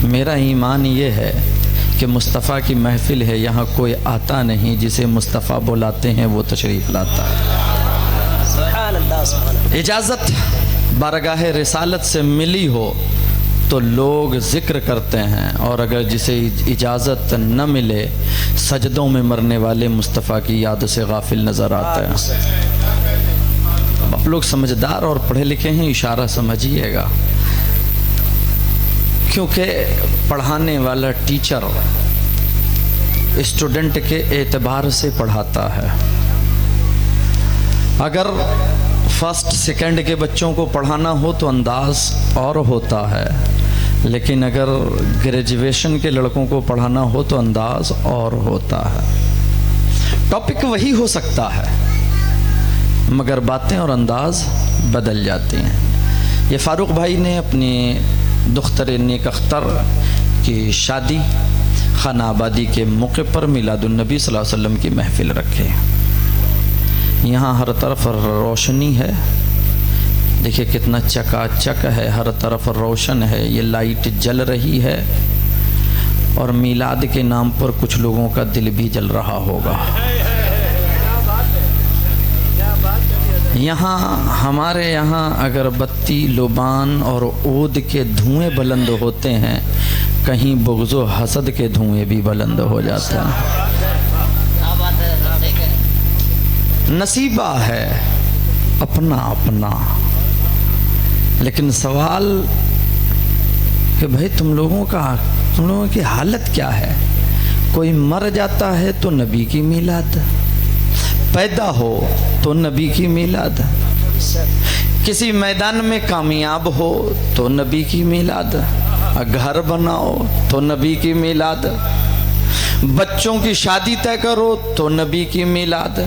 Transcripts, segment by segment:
میرا ایمان یہ ہے کہ مصطفیٰ کی محفل ہے، یہاں کوئی آتا نہیں، جسے مصطفیٰ بلاتے ہیں وہ تشریف لاتا ہے۔ سبحان اللہ سبحان اللہ۔ اجازت بارگاہ رسالت سے ملی ہو تو لوگ ذکر کرتے ہیں، اور اگر جسے اجازت نہ ملے سجدوں میں مرنے والے مصطفیٰ کی یاد سے غافل نظر آتے ہیں۔ آپ لوگ سمجھدار اور پڑھے لکھے ہیں، اشارہ سمجھیے گا، کیونکہ پڑھانے والا ٹیچر اسٹوڈنٹ کے اعتبار سے پڑھاتا ہے۔ اگر فرسٹ سیکنڈ کے بچوں کو پڑھانا ہو تو انداز اور ہوتا ہے، لیکن اگر گریجویشن کے لڑکوں کو پڑھانا ہو تو انداز اور ہوتا ہے۔ ٹاپک وہی ہو سکتا ہے مگر باتیں اور انداز بدل جاتی ہیں۔ یہ فاروق بھائی نے اپنی دختر نیک اختر کی شادی خانہ آبادی کے موقع پر میلاد النبی صلی اللہ علیہ وسلم کی محفل رکھے۔ یہاں ہر طرف روشنی ہے، دیکھیں کتنا چکا چک ہے، ہر طرف روشن ہے، یہ لائٹ جل رہی ہے، اور میلاد کے نام پر کچھ لوگوں کا دل بھی جل رہا ہوگا۔ یہاں ہمارے یہاں اگر بتی لبان اور عود کے دھوئیں بلند ہوتے ہیں، کہیں بغض و حسد کے دھوئیں بھی بلند ہو جاتے ہیں۔ نصیبہ ہے اپنا اپنا، لیکن سوال کہ بھئی تم لوگوں کی حالت کیا ہے؟ کوئی مر جاتا ہے تو نبی کی میلاد، پیدا ہو تو نبی کی میلاد، کسی میدان میں کامیاب ہو تو نبی کی میلاد، گھر بناؤ تو نبی کی میلاد، بچوں کی شادی طے کرو تو نبی کی میلاد،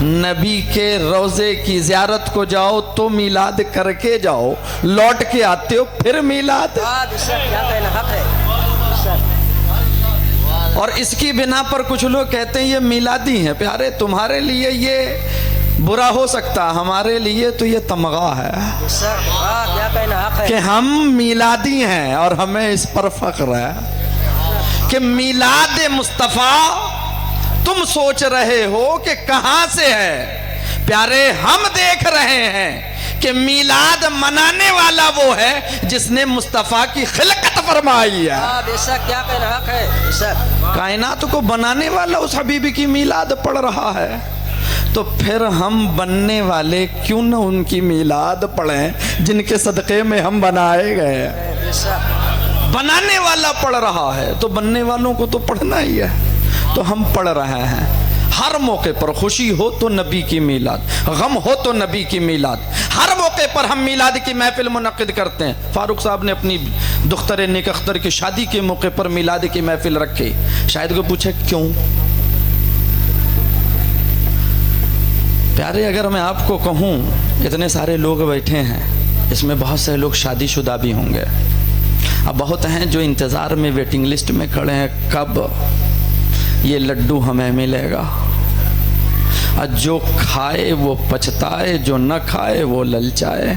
نبی کے روضے کی زیارت کو جاؤ تو میلاد کر کے جاؤ، لوٹ کے آتے ہو پھر میلاد۔ اور اس کی بنا پر کچھ لوگ کہتے ہیں یہ میلادی ہیں۔ پیارے تمہارے لیے یہ برا ہو سکتا، ہمارے لیے تو یہ تمغہ ہے کہ ہم میلادی ہیں، اور ہمیں اس پر فخر ہے کہ میلاد مصطفیٰ تم سوچ رہے ہو کہ کہاں سے ہے، پیارے ہم دیکھ رہے ہیں کہ میلاد منانے والا وہ ہے جس نے مصطفیٰ کی خلقت فرمائی ہے۔ کیا کہنا حق ہے؟ کائنات کو بنانے والا اس حبیبی کی میلاد پڑھ رہا ہے، تو پھر ہم بننے والے کیوں نہ ان کی میلاد پڑھیں جن کے صدقے میں ہم بنائے گئے۔ بنانے والا پڑھ رہا ہے تو بننے والوں کو تو پڑھنا ہی ہے، تو ہم پڑھ رہے ہیں۔ ہر موقع پر خوشی ہو تو نبی کی میلاد، غم ہو تو نبی کی میلاد، ہر موقع پر ہم میلاد کی محفل منعقد کرتے ہیں۔ فاروق صاحب نے اپنی دختر نیک اختر کی شادی کے موقع پر میلاد کی محفل رکھی۔ شاید کوئی پوچھے کیوں؟ پیارے اگر میں آپ کو کہوں اتنے سارے لوگ بیٹھے ہیں، اس میں بہت سے لوگ شادی شدہ بھی ہوں گے، اب بہت ہیں جو انتظار میں ویٹنگ لسٹ میں کھڑے ہیں، کب یہ لڈو ہمیں ملے گا۔ جو کھائے وہ پچھتائے، جو نہ کھائے وہ للچائے۔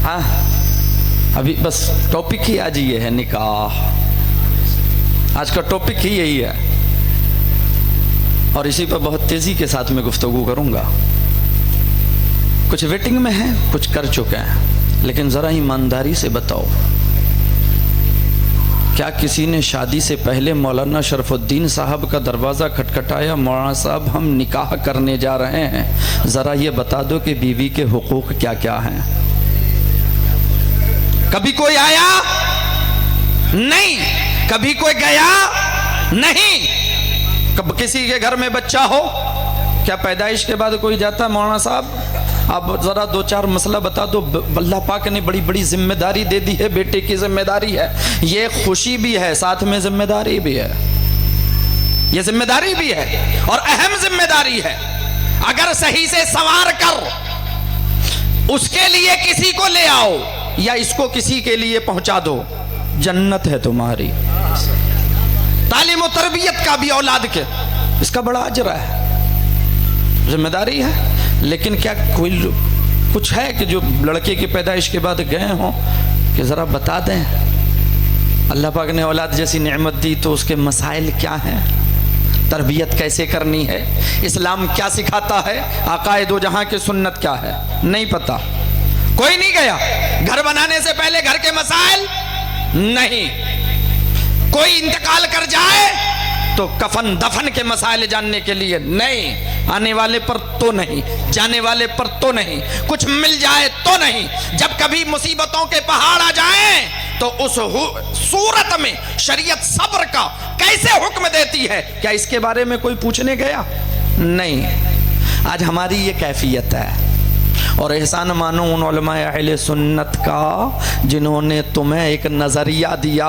ہاں ابھی بس ٹاپک ہی آج یہ ہے، نکاح، آج کا ٹاپک ہی یہی ہے، اور اسی پر بہت تیزی کے ساتھ میں گفتگو کروں گا۔ کچھ ویٹنگ میں ہیں، کچھ کر چکے ہیں، لیکن ذرا ایمانداری سے بتاؤ، کیا کسی نے شادی سے پہلے مولانا شرف الدین صاحب کا دروازہ کھٹکھٹایا، مولانا صاحب ہم نکاح کرنے جا رہے ہیں، ذرا یہ بتا دو کہ بیوی کے حقوق کیا کیا ہیں؟ کبھی کوئی آیا؟ نہیں۔ کبھی کوئی گیا؟ نہیں۔ کب کسی کے گھر میں بچہ ہو، کیا پیدائش کے بعد کوئی جاتا؟ مولانا صاحب آپ ذرا دو چار مسئلہ بتا دو، اللہ پاک نے بڑی بڑی ذمہ داری دے دی ہے، بیٹے کی ذمہ داری ہے، یہ خوشی بھی ہے ساتھ میں ذمہ داری بھی ہے، یہ ذمہ داری بھی ہے اور اہم ذمہ داری ہے۔ اگر صحیح سے سنوار کر اس کے لیے کسی کو لے آؤ یا اس کو کسی کے لیے پہنچا دو، جنت ہے تمہاری۔ تعلیم و تربیت کا بھی اولاد کے، اس کا بڑا اجر ہے، ذمہ داری ہے۔ لیکن کیا کوئی کچھ ہے کہ جو لڑکے کی پیدائش کے بعد گئے ہوں کہ ذرا بتا دیں اللہ پاک نے اولاد جیسی نعمت دی تو اس کے مسائل کیا ہیں، تربیت کیسے کرنی ہے، اسلام کیا سکھاتا ہے، آقائے دو جہاں کی سنت کیا ہے، نہیں پتا. کوئی نہیں گیا گھر بنانے سے پہلے گھر کے مسائل نہیں. کوئی انتقال کر جائے تو کفن دفن کے مسائل جاننے کے لیے نہیں. آنے والے پر تو نہیں، جانے والے پر تو نہیں، کچھ مل جائے تو نہیں. جب کبھی مصیبتوں کے پہاڑ آ جائیں تو اس صورت میں شریعت صبر کا کیسے حکم دیتی ہے، کیا اس کے بارے میں کوئی پوچھنے گیا؟ نہیں. آج ہماری یہ کیفیت ہے. اور احسان مانو ان علماء اہل سنت کا جنہوں نے تمہیں ایک نظریہ دیا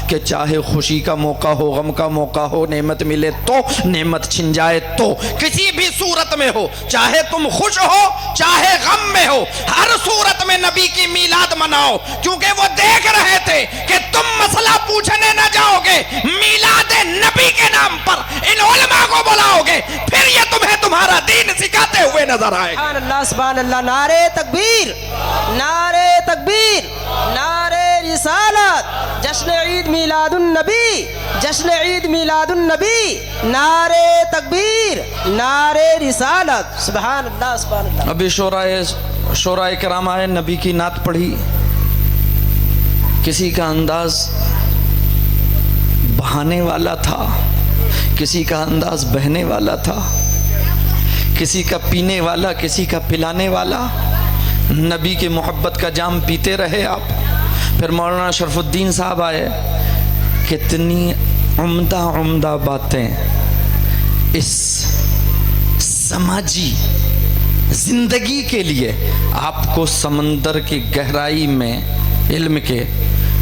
کہ چاہے خوشی کا موقع ہو، غم کا موقع ہو، نعمت ملے تو، نعمت چھن جائے تو، کسی بھی صورت میں ہو، چاہے تم خوش ہو چاہے غم میں ہو، ہر صورت میں نبی کی میلاد مناؤ. کیونکہ وہ دیکھ رہے تھے کہ تم مسئلہ پوچھنے نہ جاؤ گے، میلاد نبی کے نام پر ان علماء کو بلاؤ گے، پھر یہ تمہیں تمہارا دین سکھاتے ہوئے نظر آئے. سبحان اللہ سبحان اللہ. نعرے تکبیر، نعرے تکبیر، نعرے رسالت، جشن عید میلاد النبی، جشن عید میلاد النبی، نعرے تکبیر، نعرے رسالت. سبحان اللہ سبحان اللہ. ابھی شعراء کرام آئے، نبی کی نعت پڑھی. کسی کا انداز بہانے والا تھا، کسی کا انداز بہنے والا تھا، کسی کا پینے والا، کسی کا پلانے والا. نبی کی محبت کا جام پیتے رہے آپ. پھر مولانا شرف الدین صاحب آئے. کتنی عمدہ عمدہ باتیں اس سماجی زندگی کے لیے آپ کو سمندر کی گہرائی میں علم کے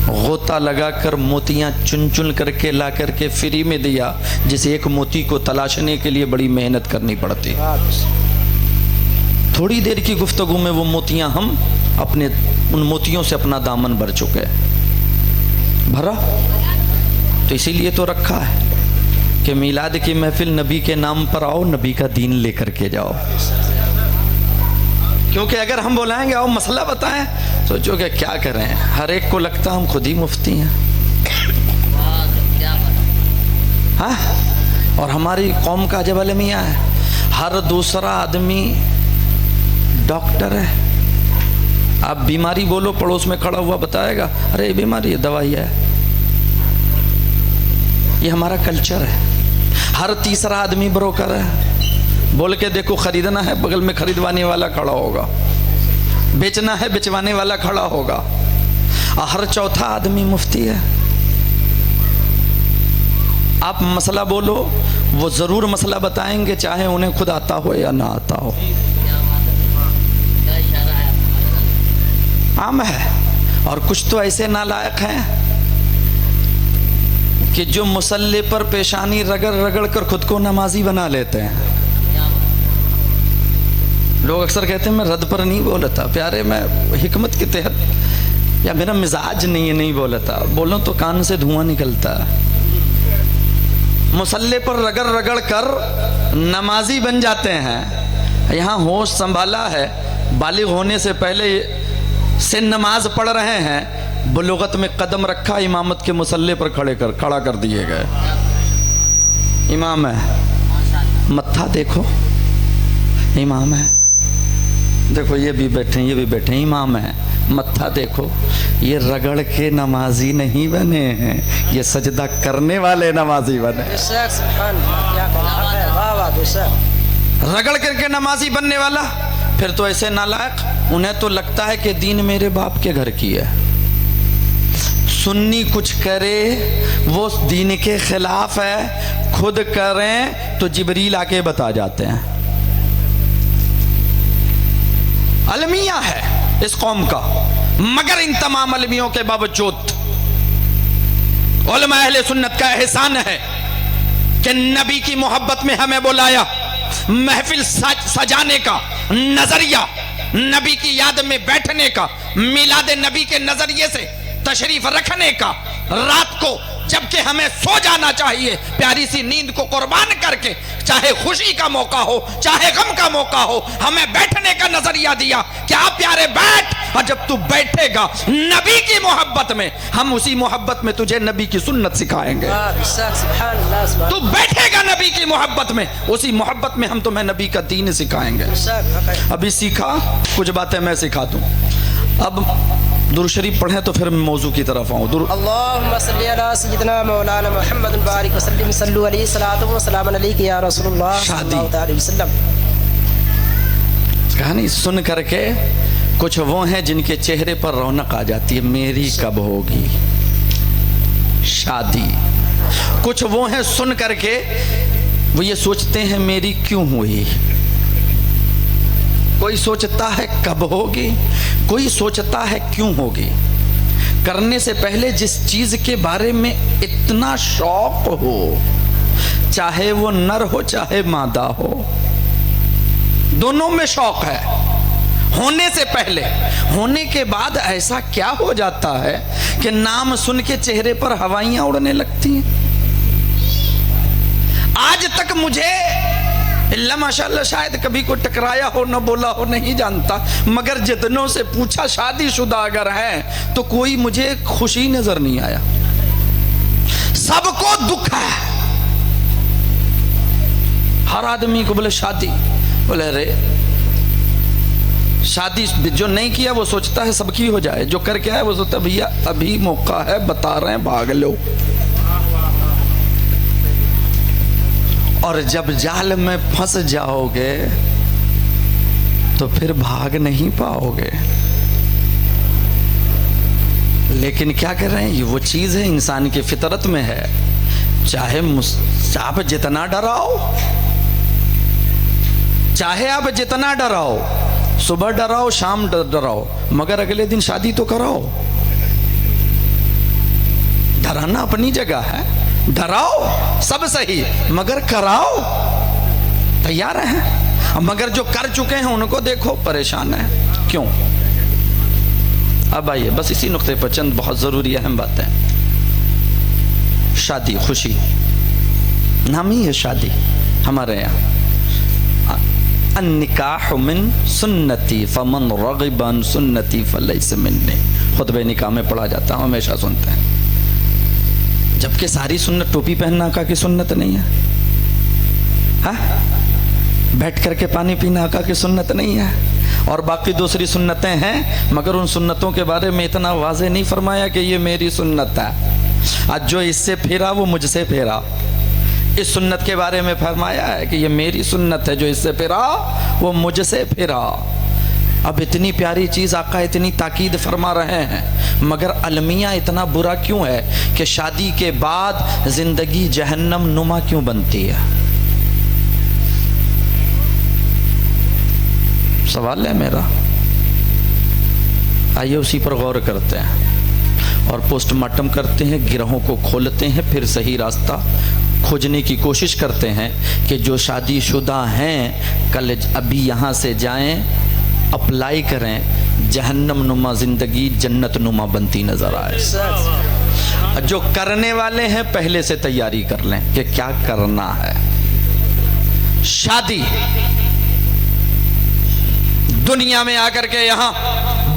غوطہ لگا کر موتیاں چن چن کر کے لا کر کے فری میں دیا، جسے ایک موتی کو تلاشنے کے لیے بڑی محنت کرنی پڑتی. تھوڑی دیر کی گفتگو میں وہ موتیاں ہم اپنے ان موتیوں سے اپنا دامن بھر چکے. بھرا تو اسی لیے تو رکھا ہے کہ میلاد کی محفل نبی کے نام پر آؤ، نبی کا دین لے کر کے جاؤ. کیونکہ اگر ہم بلائیں گے آؤ مسئلہ بتائیں، سوچو کہ کیا کریں، ہر ایک کو لگتا ہم خود ہی مفتی ہیں. ہاں، اور ہماری قوم کا عجب المیہ ہے، ہر دوسرا آدمی ڈاکٹر ہے. آپ بیماری بولو، پڑوس میں کھڑا ہوا بتائے گا ارے یہ بیماری ہے، دوائی ہے. یہ ہمارا کلچر ہے. ہر تیسرا آدمی بروکر ہے. بول کے دیکھو خریدنا ہے، بغل میں خریدوانے والا کھڑا ہوگا، بیچنا ہے بیچوانے والا کھڑا ہوگا. ہر چوتھا آدمی مفتی ہے. آپ مسئلہ بولو، وہ ضرور مسئلہ بتائیں گے چاہے انہیں خود آتا ہو یا نہ آتا ہو. عام ہے. اور کچھ تو ایسے نالائق ہیں کہ جو مصلی پر پیشانی رگڑ رگڑ کر خود کو نمازی بنا لیتے ہیں. لوگ اکثر کہتے ہیں میں رد پر نہیں بولتا، پیارے میں حکمت کے تحت، یا میرا مزاج نہیں ہے نہیں بولتا، بولوں تو کان سے دھواں نکلتا ہے. مصلی پر رگڑ رگڑ کر نمازی بن جاتے ہیں. یہاں ہوش سنبھالا ہے، بالغ ہونے سے پہلے سے نماز پڑھ رہے ہیں، بلوغت میں قدم رکھا، امامت کے مصلی پر کھڑا کر دیے گئے. امام ہے، متھا دیکھو، امام ہے، دیکھو یہ بھی بیٹھے ہیں، یہ بھی بیٹھے ہیں، امام ہے، متھا دیکھو. یہ رگڑ کے نمازی نہیں بنے ہیں، یہ سجدہ کرنے والے نمازی بنے. رگڑ کر کے نمازی بننے والا. پھر تو ایسے نالائق، انہیں تو لگتا ہے کہ دین میرے باپ کے گھر کی ہے. سنی کچھ کرے وہ دین کے خلاف ہے، خود کریں تو جبریل آ کے بتا جاتے ہیں. المیہ ہے اس قوم کا. مگر ان تمام المیوں کے باوجود علماء اہل سنت کا احسان ہے کہ نبی کی محبت میں ہمیں بلایا، محفل سجانے کا نظریہ، نبی کی یاد میں بیٹھنے کا، میلاد نبی کے نظریے سے تشریف رکھنے کا، رات کو جبکہ ہمیں سو جانا چاہیے پیاری سی نیند کو قربان کر کے, چاہے خوشی کا موقع ہو چاہے غم کا موقع ہو, ہمیں بیٹھنے کا نظریہ دیا کہ آپ پیارے بیٹھ, اور جب تو بیٹھے گا نبی کی محبت میں, ہم اسی محبت میں تجھے نبی کی سنت سکھائیں گے. سبحان اللہ سبحان تو بیٹھے گا نبی کی محبت میں, اسی محبت میں ہم تمہیں نبی کا دین سکھائیں گے. اللہ. ابھی سیکھا, کچھ باتیں میں سکھا دوں. اب درود شریف پڑھیں تو پھر موضوع کی طرف آؤں. اللہم صلی علی سیدنا مولانا محمد بارک وسلم صلو علیہ صلاۃ و سلام علیک یا رسول اللہ صلی اللہ علیہ وسلم. کہانی سن کر کے کچھ وہ ہیں جن کے چہرے پر رونق آ جاتی ہے, میری کب ہوگی شادی. کچھ وہ ہیں سن کر کے وہ یہ سوچتے ہیں میری کیوں ہوئی. کوئی سوچتا ہے کب ہوگی, کوئی سوچتا ہے کیوں ہوگی. کرنے سے پہلے جس چیز کے بارے میں اتنا شوق ہو, چاہے وہ نر ہو چاہے مادہ ہو, دونوں میں شوق ہے. ہونے سے پہلے, ہونے کے بعد ایسا کیا ہو جاتا ہے کہ نام سن کے چہرے پر ہوائیاں اڑنے لگتی ہیں. آج تک مجھے اللہ ماشاءاللہ شاید کبھی کوئی ٹکرایا ہو نہ بولا ہو نہیں جانتا, مگر جتنوں سے پوچھا شادی شدہ اگر ہے تو کوئی مجھے خوشی نظر نہیں آیا. سب کو دکھ ہے. ہر آدمی کو بولے شادی, بولے رے شادی جو نہیں کیا وہ سوچتا ہے سب کی ہو جائے, جو کر کے آئے وہ سوچتا ہے بھیا ابھی موقع ہے, بتا رہے ہیں بھاگ لو. اور جب جال میں پھنس جاؤ گے تو پھر بھاگ نہیں پاؤ گے. لیکن کیا کر رہے ہیں, یہ وہ چیز ہے انسان کی فطرت میں ہے. چاہے آپ جتنا ڈراؤ, چاہے آپ جتنا ڈراؤ, صبح ڈراؤ شام ڈراؤ, مگر اگلے دن شادی تو کراؤ. ڈرانا اپنی جگہ ہے, ڈراؤ سب صحیح, مگر کراؤ. تیار ہیں, مگر جو کر چکے ہیں ان کو دیکھو پریشان ہیں کیوں. اب آئیے بس اسی نقطے پر چند بہت ضروری اہم باتیں. شادی خوشی, نام ہی ہے شادی ہمارے یہاں. النکاح من سنتی فمن رغب عن سنتی فلیس منی, خطبہ نکاح میں پڑھا جاتا ہوں, ہمیشہ سنتے ہیں. جبکہ ساری سنت ٹوپی پہننا آقا کی سنت نہیں ہے, ہاں بیٹھ کر کے پانی پینا آقا کی سنت نہیں ہے, اور باقی دوسری سنتیں ہیں, مگر ان سنتوں کے بارے میں اتنا واضح نہیں فرمایا کہ یہ میری سنت ہے. آج جو اس سے پھیرا وہ مجھ سے پھیرا. اس سنت کے بارے میں فرمایا ہے کہ یہ میری سنت ہے, جو اس سے پھیرا وہ مجھ سے پھیرا. اب اتنی پیاری چیز آقا اتنی تاکید فرما رہے ہیں, مگر المیہ اتنا برا کیوں ہے کہ شادی کے بعد زندگی جہنم نما کیوں بنتی ہے. سوال ہے میرا, آئیے اسی پر غور کرتے ہیں اور پوسٹ مارٹم کرتے ہیں, گرہوں کو کھولتے ہیں, پھر صحیح راستہ کھوجنے کی کوشش کرتے ہیں کہ جو شادی شدہ ہیں کل ابھی یہاں سے جائیں, اپلائی کریں, جہنم نما زندگی جنت نما بنتی نظر آئے. جو کرنے والے ہیں پہلے سے تیاری کر لیں کہ کیا کرنا ہے. شادی دنیا میں آ کر کے یہاں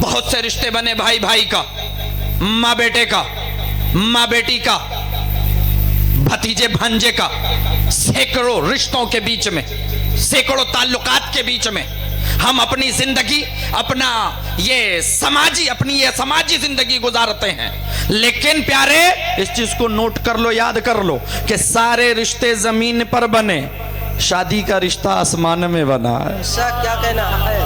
بہت سے رشتے بنے, بھائی بھائی کا, ماں بیٹے کا, ماں بیٹی کا, بھتیجے بھانجے کا, سینکڑوں رشتوں کے بیچ میں, سینکڑوں تعلقات کے بیچ میں ہم اپنی زندگی, اپنی یہ سماجی زندگی گزارتے ہیں. لیکن پیارے اس چیز کو نوٹ کر لو, یاد کر لو کہ سارے رشتے زمین پر بنے, شادی کا رشتہ آسمان میں بنا ہے. کیا کہنا ہے,